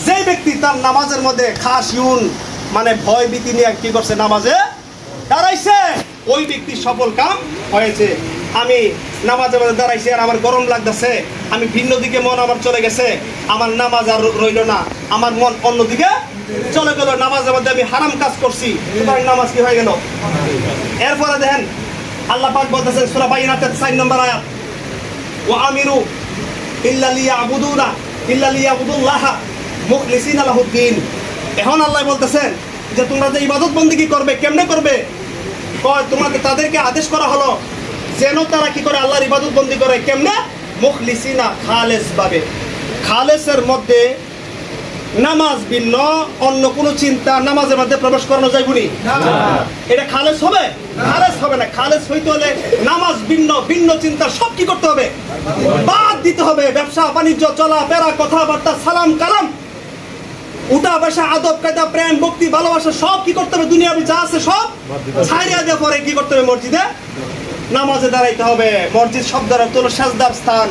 যে ব্যক্তি তার নামাজের মধ্যে খাস ইউন মানে ভয় ভীতি নিয়ে কি করছে? নামাজে দাঁড়াইছে। ওই ব্যক্তি সফল কাম হয়েছে। আমি নামাজের মধ্যে দাঁড়াইছি আর আমার গরম লাগতেছে, আমি ভিন্ন দিকে মন আমার চলে গেছে, আমার নামাজ আর রইল না, আমার মন অন্যদিকে চলে গেল, নামাজের মধ্যে আমি হারাম কাজ করছি, সুতরাং নামাজ কি হয়ে গেল? এরপরে দেখেন আল্লাহ পাক বলতেছেন সূরা বাইনাতের 4 নম্বর আয়াত, ওয়া আমিরু ইল্লা লিয়াবুদুল্লাহ মুখলিসিনা লাহুদ্দিন। এখন আল্লাহ বলতেছেন যে তোমরা যে ইবাদত বন্দেগী করবে কেমনে করবে? তোমাকে তাদেরকে আদেশ করা হলো যেন তারা কি করে? আল্লাহর ইবাদত বন্দি করে। কেমনে? মুখলিসিনা, খালেস ভাবে। খালেসের মধ্যে নামাজ ভিন্ন, অন্য কোনো চিন্তা নামাজের মধ্যে প্রবেশ করানো যাইব নি? এটা খালেস হবে? খালেস হবে না। খালেস হইতে হলে নামাজ ভিন্ন, ভিন্ন চিন্তা সব কি করতে হবে? বাদ দিতে হবে। ব্যবসা বাণিজ্য, চলাফেরা, কথাবার্তা, সালাম কালাম, উঠা বসা, আদব কায়দা, প্রেম ভক্তি ভালোবাসা সব কি করতে হবে? দুনিয়াবি যা আছে সব ছাইড়া দিয়ে পরে কি করতে হবে? মসজিদে নামাজে দাঁড়াইতে হবে। মসজিদ শব্দের অর্থ হলো সাজদার স্থান।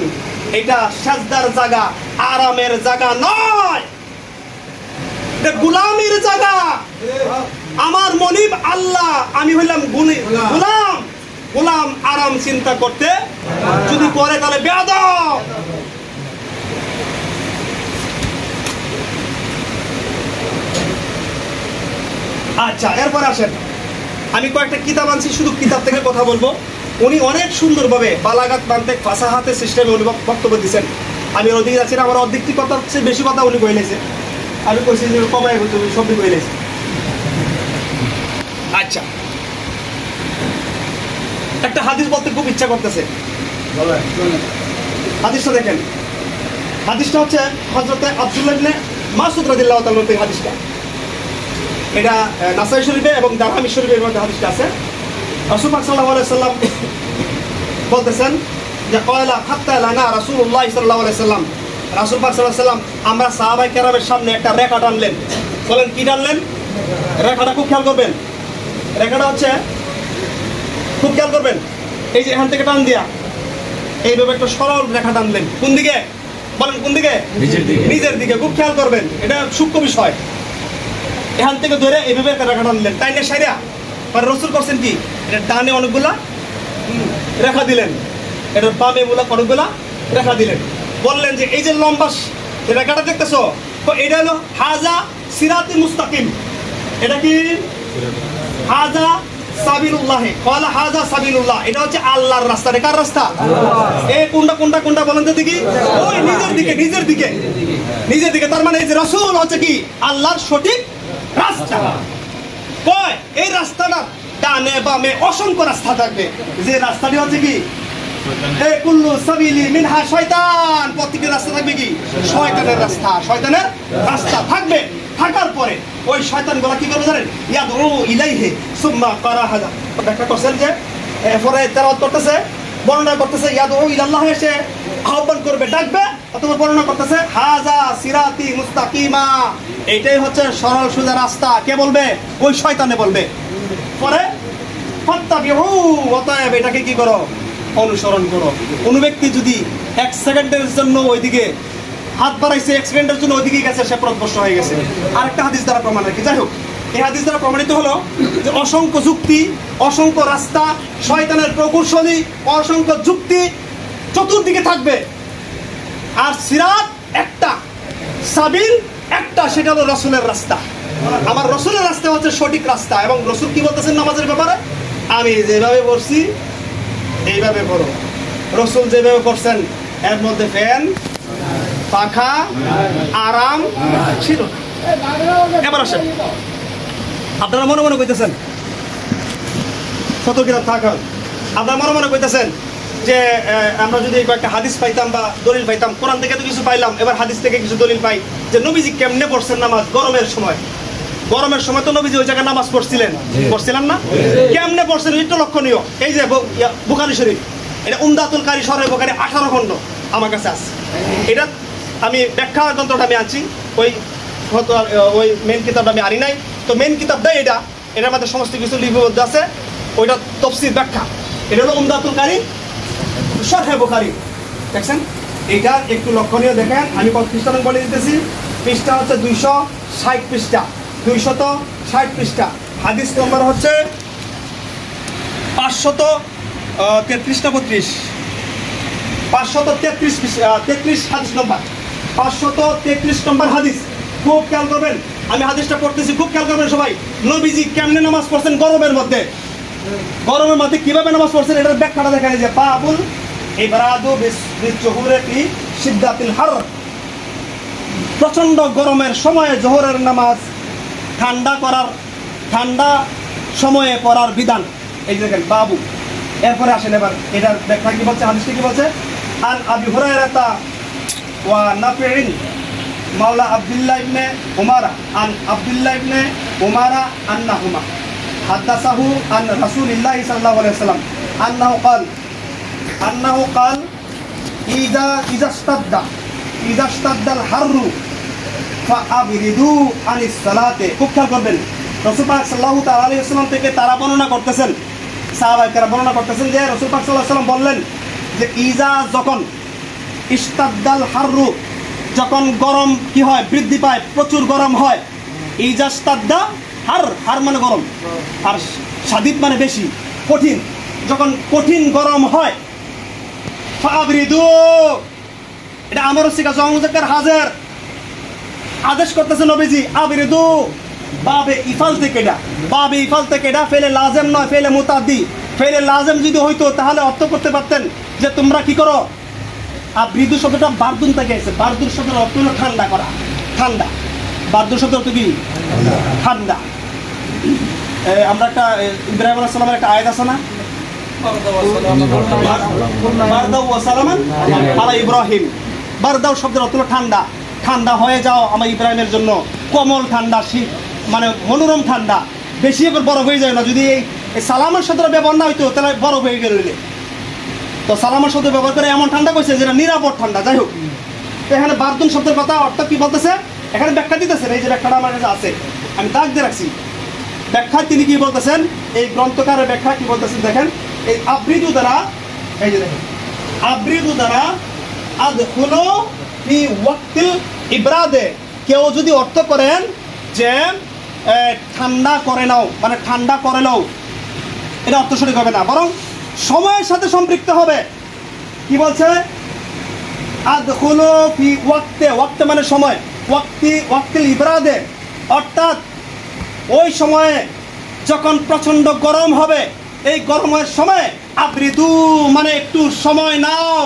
এটা সাজদার জায়গা, আরামের জায়গা নয়, এটা গোলামির জায়গা। আমার মনিব আল্লাহ, আমি হইলাম গোলাম। গোলাম আরাম চিন্তা করতে যদি করে তাহলে বেয়াদব। আচ্ছা, এরপর আসেন, আমি কয়েকটা কিতাব আনছি, শুধু কিতাব থেকে কথা বলবো। উনি অনেক সুন্দরভাবে বালাগাত মান্তেক ফাসাহাতের সিস্টেমে উনি বক্তব্য দিচ্ছেন। আমি ওর দিকে যাচ্ছি না, আমার অর্ধেকটি কথা হচ্ছে, বেশি কথা উনি বলেছে। আমি কইছি যে কমাই সবই বলেছে। আচ্ছা, একটা হাদিস বলতে খুব ইচ্ছা করতেছে। হাদিসটা দেখেন। হাদিসটা হচ্ছে হযরতে আব্দুল্লাহ ইবনে মাসউদ রাদিয়াল্লাহু তাআলা থেকে হাদিসটা। এটা নাসাই শরীফে এবং দারহামি শরীফের মধ্যে হাদিসটা আছে। রাসূল পাক সাল্লাল্লাহু আলাইহি সাল্লাম বলতেছেন যে কয়লা খাত্তা লানা রাসূলুল্লাহ সাল্লাল্লাহু আলাইহি সাল্লাম, রাসূল পাক সাল্লাল্লাহু আলাইহি সাল্লাম আমরা সাহাবায়ে কেরামের সামনে একটা রেখা টানলেন। বলেন কি টানলেন? রেখাটা খুব খেয়াল করবেন। রেখাটা হচ্ছে খুব খেয়াল করবেন, এই যে এখান থেকে টান দিয়া এইভাবে একটা সরল রেখা টানলেন। কোন দিকে? বলেন কোন দিকে? নিজের দিকে। খুব খেয়াল করবেন, এটা সূক্ষ্ম বিষয়। এখান থেকে ধরে এইভাবে একটা রেখা টানলেন, তাই না? সাইরা আর রাসূল করছেন কি? এটা ডানে অনেকগুলা রেখা দিলেন, এটা বামে অনেকগুলা রেখা দিলেন। বললেন যে এই যে লম্বা রেখাটা দেখতেছো, তো এটা হলো হাজা সিরাতি মুস্তাকিম। এটা কি? হাজা সাবিলুল্লাহ, ক্বালা হাযা সাবিলুল্লাহ, এটা হচ্ছে আল্লাহর রাস্তা। কার রাস্তা? এই কোনটা বলেন তো দেখি। ওই নিজের দিকে। তার মানে এই যে রাসূল হচ্ছে কি আল্লাহর সঠিক রাস্তা। কয় এই রাস্তাটা ডানে বামে অসংখ্য রাস্তা থাকবে, যে রাস্তাটি হচ্ছে কি এই কুল্লু সাবিলি মিনহা শয়তান, প্রত্যেকটা রাস্তা থাকবে কি শয়তানের রাস্তা থাকবে। থাকার পরে ওই শয়তানগুলো কি করবে জানেন? ইয়াদউ ইলাইহি সুম্মা কারাহাদা, ব্যাখ্যা করছেন যে এরপরে তেলাওয়াত করতেছে, বর্ণনা করতেছে ইয়াদউ ইলাল্লাহ, এসে আহ্বান করবে, ডাকবে, অথবা বর্ণনা করতেছে হাযা সিরাতি মুস্তাকিমা, এইটাই হচ্ছে সরল সোজা রাস্তা। কে বলবে? ওই শয়তানে বলবে। পরে ফাত্তাবিউ, অতএব এটাকে কি করো? অনুসরণ করো। কোন ব্যক্তি যদি 1 সেকেন্ডের জন্য ওইদিকে হাত বাড়াইছে, 1 সেকেন্ডের জন্য ওইদিকে গেছে, সে পথভ্রষ্ট হয়ে গেছে। আরেকটা হাদিস দ্বারা প্রমাণ রাখি। যাই হোক, এই হাদিস দ্বারা প্রমাণিত হলো যে অসংখ্য যুক্তি, অসংখ্য রাস্তা, শয়তানের প্রকৌশলী অসংখ্য যুক্তি চতুর্দিকে থাকবে, আর সিরাত একটা, সাবিল একটা, সেটা হলো রাসূলের রাস্তা। আমার রাসূলের রাস্তা হচ্ছে সঠিক রাস্তা। এবং রাসূল কি বলতেছেন নামাজের ব্যাপারে? আমি যেভাবে বলছি এইভাবে পড়ো। রাসূল যেভাবে করছেন এর মধ্যে ফ্যান পাখা আরাম ছিল। এবার আসেন, আপনারা মনে মনে কইতেছেন কত কিতাব থাকেন, আপনারা মনে মনে কইতেছেন যে আমরা যদি কয়েকটা হাদিস পাইতাম বা দলিল পাইতাম। কোরআন থেকে তো কিছু পাইলাম, এবার হাদিস থেকে কিছু দলিল পাই যে নবীজি কেমনে পড়ছেন নামাজ গরমের সময়। গরমের সময় তো নবীজি ওই জায়গায় নামাজ পড়ছিলেন না? কেমনে পড়ছেন এটা লক্ষণীয়। এই যে বুখারী শরীফ, এটা উমদাতুল কারি শরহে বুখারী 18 খণ্ড আমার কাছে আছে। এটা আমি ব্যাখ্যা গ্রন্থটা আমি আনছি, ওই মেন কিতাবটা আমি আনি নাই। তো মেন কিতাবটাই এটার মধ্যে সমস্ত কিছু লিপিবদ্ধ আছে। ওইটা তফসির ব্যাখ্যা, এটা হলো উমদাতুল কারি শরহে বুখারী। দেখছেন, এইটা একটু লক্ষণীয় দেখেন। আমি কত পৃষ্ঠা বলে দিতেছি। পৃষ্ঠা হচ্ছে 260 পৃষ্ঠা, 260 পৃষ্ঠা। হাদিস নম্বর হচ্ছে 533 না 32, 533 হাদিস নম্বর, 533 নম্বর হাদিস। খুব খেয়াল করবেন, আমি হাদিসটা পড়তেছি, খুব খেয়াল করবেন সবাই। নবীজি কেমনে নামাজ পড়ছেন গরমের মধ্যে কিভাবে নামাজ পড়ছেন এটার ব্যাখ্যাটা দেখেন। যে বাবুল ইবরাদু বিজহুরি শিদ্দাতিল হার, প্রচন্ড গরমের সময়ে জোহরের নামাজ ঠান্ডা সময়ে পড়ার বিধান। এই দেখেন বাবু। এরপরে আসেন এবার এটার ব্যাখ্যা কি বলছে, হাদিসটি কি বলছে। আন আবি হুরায়রা ওয়া নাফি'in মাওলা আব্দুল্লাহ ইবনে উমারা আন আব্দুল্লাহ ইবনে উমারা আন্নাহুমা হাদাসাহু আন রাসূলিল্লাহ সাল্লাল্লাহু আলাইহি ওয়াসাল্লাম আন্নাহু ক্বাল ইযা ইস্তাদ্দাল হাররু ফাআবরিদু আনিস সালাতে। খুব খেয়াল করবেন, রাসূল পাক সাল্লাল্লাহু তাআলা আলাইহি ওয়াসাল্লাম থেকে তারা বর্ণনা করতেছেন, সাহাবায়ে কেরাম বর্ণনা করতেছেন যে রাসূল পাক সাল্লাল্লাহু আলাইহি ওয়াসাল্লাম বললেন যে ইজা যখন ইস্তাদ্দাল হাররু, যখন গরম কি হয় বৃদ্ধি পায়, প্রচুর গরম হয়। ইজা ইস্তাদ্দা হার মানে গরম, আর শাদীদ মানে বেশি কঠিন। যখন কঠিন গরম হয় ফাআবরিদু, এটা আমারও শিখা মুজাক্কার হাজার আদেশ করতেছে নবীজি। আবরিদু বাবে ইফাল থেকে এটা ফেলে লাজেম নয়, ফেলে মুতাদ্দি। ফেলে লাজেম যদি হইতো তাহলে অর্থ করতে পারতেন যে তোমরা কি করো। আবরিদু শব্দটা বারদুন থেকে এসেছে। বারদুর শব্দের অর্থ হলো ঠান্ডা করা, ঠান্ডা। বারদুর শব্দের অর্থ কি? ঠান্ডা। আমরা একটা ইব্রাহিম আলাইহিস সালামের একটা আয়াত আছে না, বারদাউ ওয়া সালামান আলা ইব্রাহিম। বারদাউ শব্দের অর্থ হলো ঠান্ডা। ঠান্ডা হয়ে যাও আমার ইব্রাহিমের জন্য, কোমল ঠান্ডা, শীত মানে মনোরম ঠান্ডা, বেশি করে বরফ হয়ে যায় না। যদি এই সালামের শব্দ ব্যবহার না হইতো তাহলে বরফ হয়ে গেলে। তো সালামের শব্দ ব্যবহার করে এমন ঠান্ডা কইছে যেটা নিরাপদ ঠান্ডা। যাই হোক, এখানে বারদুন শব্দের কথা অর্থ কি বলতেছে এখানে ব্যাখ্যা দিতেছেন। এই যে ব্যাখ্যাটা আমার কাছে আছে, আমি দাগ দিয়ে রাখছি। ব্যাখ্যা তিনি কি বলতেছেন, এই গ্রন্থকারের ব্যাখ্যা কি বলতেছেন দেখেন। এই আবরিদু দ্বারা, এই যে দেখেন, আবরিদু দ্বারা আদখুলু ফি ওয়াক্তিল ইবরাদে, কেউ যদি অর্থ করেন যে ঠান্ডা করে নাও, মানে ঠান্ডা করে নাও, এটা অর্থ সঠিক হবে না, বরং সময়ের সাথে সম্পৃক্ত হবে। কি বলছে? আদখুলু ফি ওয়াক্তে মানে সময়, ওয়াক্তিল ইবরাদে, অর্থাৎ ওই সময়ে যখন প্রচন্ড গরম হবে, এই গরমের সময় আবৃদু মানে একটু সময় নাও,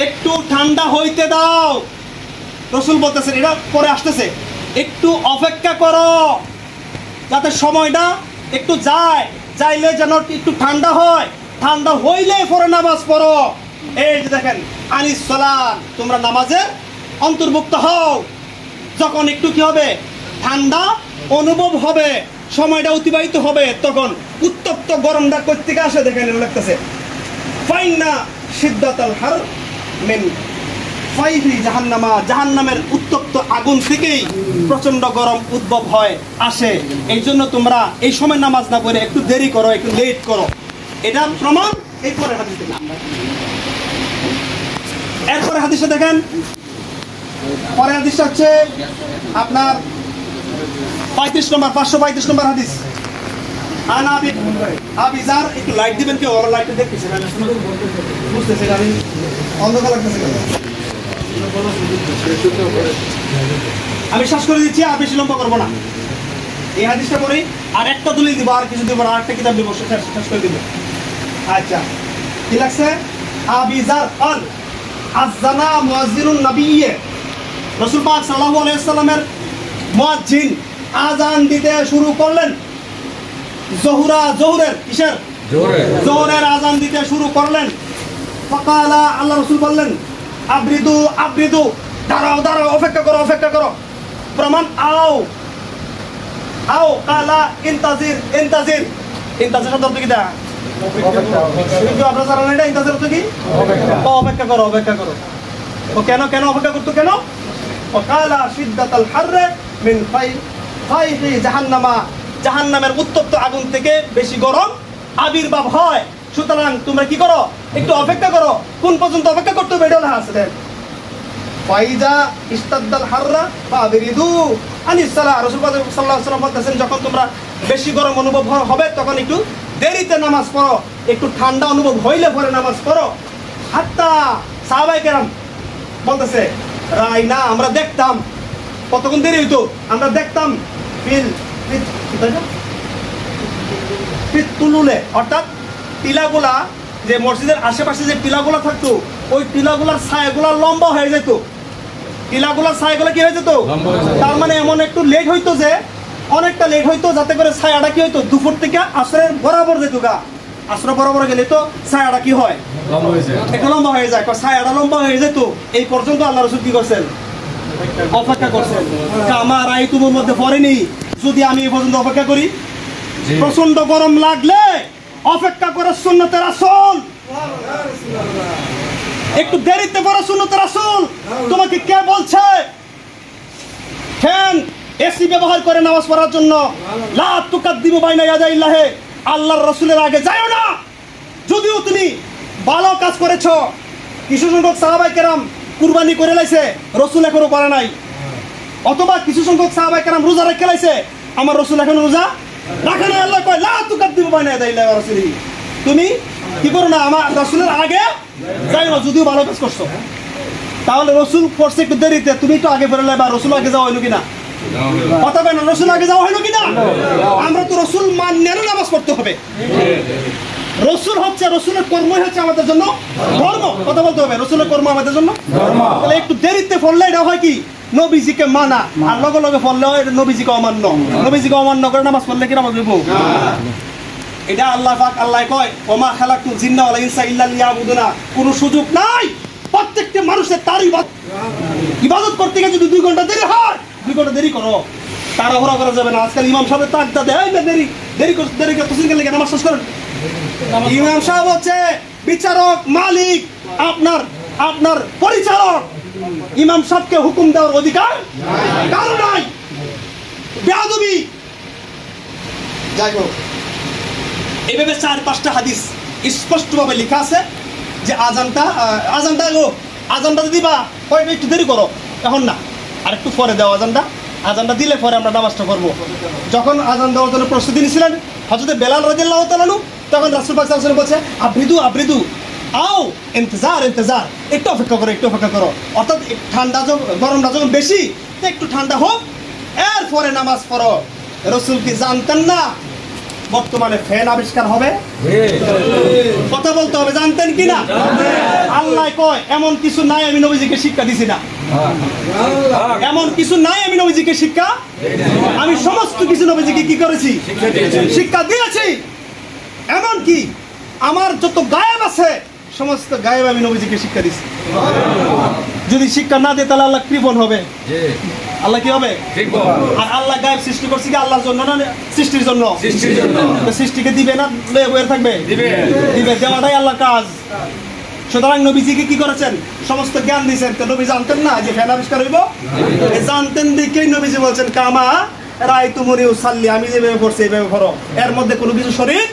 একটু ঠান্ডা হইতে দাও। রসুল বলতেছেন, এটা পরে আসতেছে, একটু অপেক্ষা করো যাতে সময়টা একটু যায়, যাইলে যেন একটু ঠান্ডা হয়, ঠান্ডা হইলে পরে নামাজ পড়ো। এই যে দেখেন, আনিস সালাত, তোমরা নামাজের অন্তর্ভুক্ত হও। যখন একটু কি হবে, ঠান্ডা অনুভব হবে, সময়টা অতিবাহিত হবে, তখন উত্তপ্ত গরমটা কই থেকে আসে দেখেন, লাগতেছে ফাইন্না শিদ্দাতাল হার মিন ফাইহি জাহান্নামা, জাহান্নামের উত্তপ্ত আগুন থেকেই প্রচন্ড গরম উদ্ভব হয়, আসে। এই জন্য তোমরা এই সময় নামাজ না পড়ে একটু দেরি করো, একটু লেট করো। এটার প্রমাণ এই পরের হাদিসে। এরপরে হাদিসে দেখেন, পরের হাদিসটা হচ্ছে আপনার 35 নম্বর, 535 নম্বর হাদিস। আবিজার, একটু লাইট দিবেন, কেউ ওর লাইটটা দেখতেছে বুঝতেছে, আমি অন্ধকার লাগতেছে। আমি শেষ করে দিচ্ছি, আর বেশি লম্বা করবো না। এই হাদিসটা পড়ি, আর একটা দলিল দিব, আর কিছু দিব না, আর একটা কিতাব দিব, শেষ করে দিব। আচ্ছা, কি লাগছে? আবিজার আল আযানা মুয়াজ্জিনুন নবিয়্যে, রাসূল পাক সাল্লাল্লাহু আলাইহি ওয়াসাল্লামের মুয়াজ্জিন আযান দিতে শুরু করলেন। জোহরের কিসের? জোহরের আযান দিতে শুরু করলেন। ফাকালা, আল্লাহ রাসূল বললেন, আবরিদু আবরিদু, দাঁড়াও দাঁড়াও, অপেক্ষা করো অপেক্ষা করো। প্রমাণ, আও আও, কালা ইন্তাজির ইন্তাজির, ইন্তাজির শব্দ কি? দা আপনারা জানেন এটা, ইন্তাজির অর্থ কি? অপেক্ষা করো অপেক্ষা করো। ও কেন কেন অপেক্ষা করতো কেন? ও কালা শিদ্দাতাল হাররে মিন ফাইহি জাহান্নামা, জাহান্নামের উত্তপ্ত আগুন থেকে বেশি গরম আবির্ভাব হয়। সুতরাং তোমরা কি করো, একটু অপেক্ষা করো। কোন পর্যন্ত অপেক্ষা করতে হবে? এটা লেখা আছে দেন, ফাইজা ইস্তাদ্দাল হাররা ফাবিরিদু আনিস সালাহ। রাসূল সাল্লাল্লাহু আলাইহি ওয়াসাল্লাম বলতেছেন, যখন তোমরা বেশি গরম অনুভব হবে, তখন একটু দেরিতে নামাজ পড়ো, একটু ঠান্ডা অনুভব হইলে পরে নামাজ পড়ো। হাত্তা সাহাবায়ে কেরাম বলতেছে, রাইনা, আমরা দেখতাম কতক্ষণ দেরি হইতো, আমরা দেখতাম তুলুলে, অর্থাৎ টিলাগুলা, যে মসজিদের আশেপাশে যে টিলাগুলা থাকতো, ওই টিলাগুলার ছায়াগুলা লম্বা হয়ে যেত। টিলাগুলার ছায়াগুলা কি হয়ে যেত? তার মানে এমন একটু লেট হইতো, যে অনেকটা লেট হইতো, যাতে করে ছায়াটা কি হইতো, দুপুর থেকে আসরের বরাবর যেত গা। আসর বরাবর গেলে তো ছায়াটা কি হয়, একটু লম্বা হয়ে যায়। ছায়াটা লম্বা হয়ে যেত, এই পর্যন্ত আল্লাহ রাসূল কি করছেন? অপেক্ষা করছেন। আমার আই তোমার মধ্যে পড়েনি, যদি আমি এই পর্যন্ত অপেক্ষা করি। প্রচন্ড গরম লাগলে অপেক্ষা করে সুন্নতে রাসূল, একটু দেরিতে পড়া সুন্নতে রাসূল। তোমাকে কে বলছে ফ্যান এসি ব্যবহার করে নামাজ পড়ার জন্য? লা তুকাদ্দিমু বাইনা ইয়াদাইল্লাহ, আল্লাহর রাসূলের আগে যাও না। যদিও তুমি ভালো কাজ করেছো, কিছু সংখ্যক সাহাবায়ে কেরাম কুরবানি করে লাইছে, রাসূল এখনো করে নাই। অথবা কিছু সংখ্যক সাহাবায়ে কেরাম রোজা রেখে লাইছে, আমার রাসূল এখনো রোজা রাখে নাই। আল্লাহ কয়, লা তুকাদ্দিমু বাইনা ইয়াদাইল্লাহি ওয়া রাসূলিহি, তুমি কি করো না, আমার রাসূলের আগে যাই না, যদিও ভালো কাজ করছো। তাহলে রাসূল পড়ছে একটু দেরিতে, তুমি একটু আগে পড়লে বা রাসূল আগে যাওয়া হইলো কিনা? কথা বলেন, রাসূল আগে যাওয়া হইলো কিনা? আমরা তো রাসূল মান্য নামাজ পড়তে হবে। রাসূল হচ্ছে, রাসূলের কর্মই হচ্ছে আমাদের জন্য ধর্ম। কথা বলতে হবে, রাসূলের কর্ম আমাদের জন্য ধর্ম। তাহলে একটু দেরিতে পড়লে এটা হয় কি, নবীজিকে মানা, আর লগে লগে পড়লে হয় নবীজিকে অমান্য। নবীজিকে অমান্য করে নামাজ পড়লে কি নামাজ হইব? এটা আল্লাহ পাক আল্লাহ কয়, ওমা খালাকতুল জিন্না ওয়াল ইনসা ইল্লা লিয়াবুদুনা, কোনো সুযোগ নাই প্রত্যেকটা মানুষের তার ইবাদত করতে গিয়ে যদি 2 ঘন্টা দেরি হয়, 2 ঘন্টা দেরি করো, তাড়াহুড়া করা যাবে না। আজকাল ইমাম সাহেবের তাকদা দেয়, দেরি দেরি করতেছেন কেন, নামাজ শেষ করেন। ইমাম সাহেব হচ্ছে বিচারক, মালিক, আপনার পরিচালক। ইমাম সাহেবকে হুকুম দেওয়ার অধিকার কারো নাই। বেয়াদবি। যাই হোক, এইভাবে 4-5টা হাদিস স্পষ্টভাবে লেখা আছে যে আজানটা দিবা, একটু দেরি করো, এখন না, আর একটু পরে দাও আজানটা দিলে পরে আমরা নামাজটা করবো। যখন আজান দেওয়ার জন্য প্রস্তুতি নিয়েছিলেন হযরত বেলাল রাদিয়াল্লাহু তাআলা আনহু, তখন রাসূল পাক সাল্লাল্লাহু আলাইহি ওয়াসাল্লাম বলছে, আবরিদু আও ইন্তজার, একটু অপেক্ষা করো। অর্থাৎ ঠান্ডা গরমটা যখন বেশি, একটু ঠান্ডা হোক, এরপরে নামাজ পড়ো। রাসূল কি জানতেন না বর্তমানে ফ্যান আবিষ্কার হবে? কথা বলতে হবে, জানতেন কি না? আল্লাহ কয় এমন কিছু নাই আমি নবীজিকে শিক্ষা দিছি না, এমন কিছু নাই আমি নবীজিকে শিক্ষা, আমি সমস্ত কিছু নবীজিকে কি করেছি? শিক্ষা দিয়েছি। এমন কি আমার যত গায়েব আছে সমস্ত গায়েব আমি নবীজিকে শিক্ষা দিছি। যদি শিক্ষা না দেয় তাহলে আল্লাহ কৃপণ হবে। আল্লাহ কি হবে? আর আল্লাহ গায়েব সৃষ্টি করছে কি আল্লাহর জন্য না সৃষ্টির জন্য? সৃষ্টিকে দিবে না বয়ে থাকবে? দিবে, দেওয়াটাই আল্লাহর কাজ। সুতরাং নবীজিকে কি করেছেন? সমস্ত জ্ঞান দিয়েছেন। তো নবী জানতেন না যে ফ্যান আবিষ্কার হইব? জানতেন দেখেই নবীজি বলছেন কামা রাই তুমুরি উসাল্লি, আমি যেভাবে পড়ছি এইভাবে পড়ো, এর মধ্যে কোনো কিছু শরীক